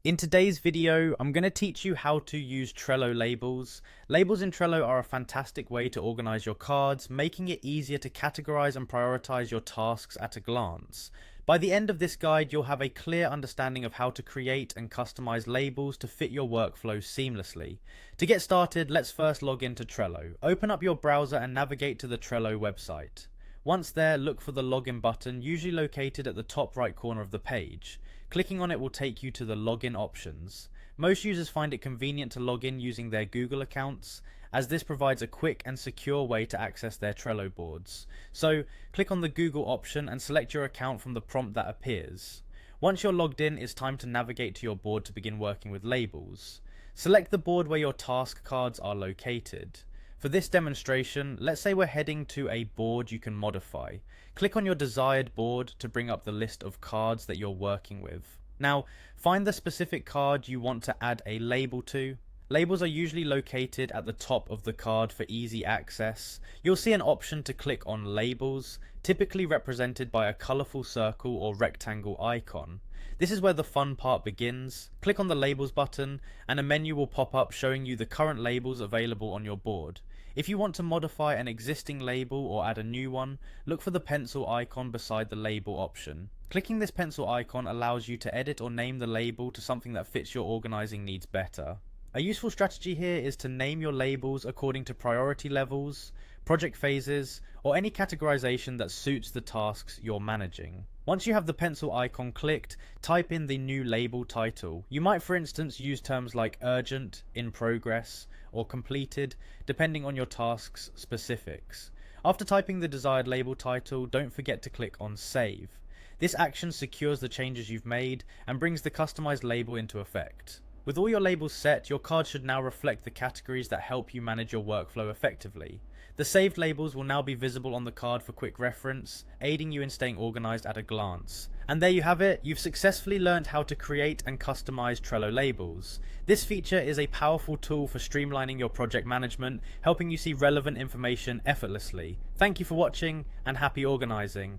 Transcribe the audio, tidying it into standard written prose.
In today's video, I'm going to teach you how to use Trello labels. Labels in Trello are a fantastic way to organize your cards, making it easier to categorize and prioritize your tasks at a glance. By the end of this guide, you'll have a clear understanding of how to create and customize labels to fit your workflow seamlessly. To get started, let's first log into Trello. Open up your browser and navigate to the Trello website. Once there, look for the login button, usually located at the top right corner of the page. Clicking on it will take you to the login options. Most users find it convenient to log in using their Google accounts, as this provides a quick and secure way to access their Trello boards. So, click on the Google option and select your account from the prompt that appears. Once you're logged in, it's time to navigate to your board to begin working with labels. Select the board where your task cards are located. For this demonstration, let's say we're heading to a board you can modify. Click on your desired board to bring up the list of cards that you're working with. Now, find the specific card you want to add a label to. Labels are usually located at the top of the card for easy access. You'll see an option to click on Labels, typically represented by a colourful circle or rectangle icon. This is where the fun part begins. Click on the Labels button and a menu will pop up showing you the current labels available on your board. If you want to modify an existing label or add a new one, look for the pencil icon beside the label option. Clicking this pencil icon allows you to edit or name the label to something that fits your organizing needs better. A useful strategy here is to name your labels according to priority levels, project phases, or any categorization that suits the tasks you're managing. Once you have the pencil icon clicked, type in the new label title. You might, for instance, use terms like urgent, in progress, or completed, depending on your task's specifics. After typing the desired label title, don't forget to click on Save. This action secures the changes you've made and brings the customized label into effect. With all your labels set, your card should now reflect the categories that help you manage your workflow effectively. The saved labels will now be visible on the card for quick reference, aiding you in staying organized at a glance. And there you have it, you've successfully learned how to create and customize Trello labels. This feature is a powerful tool for streamlining your project management, helping you see relevant information effortlessly. Thank you for watching and happy organizing.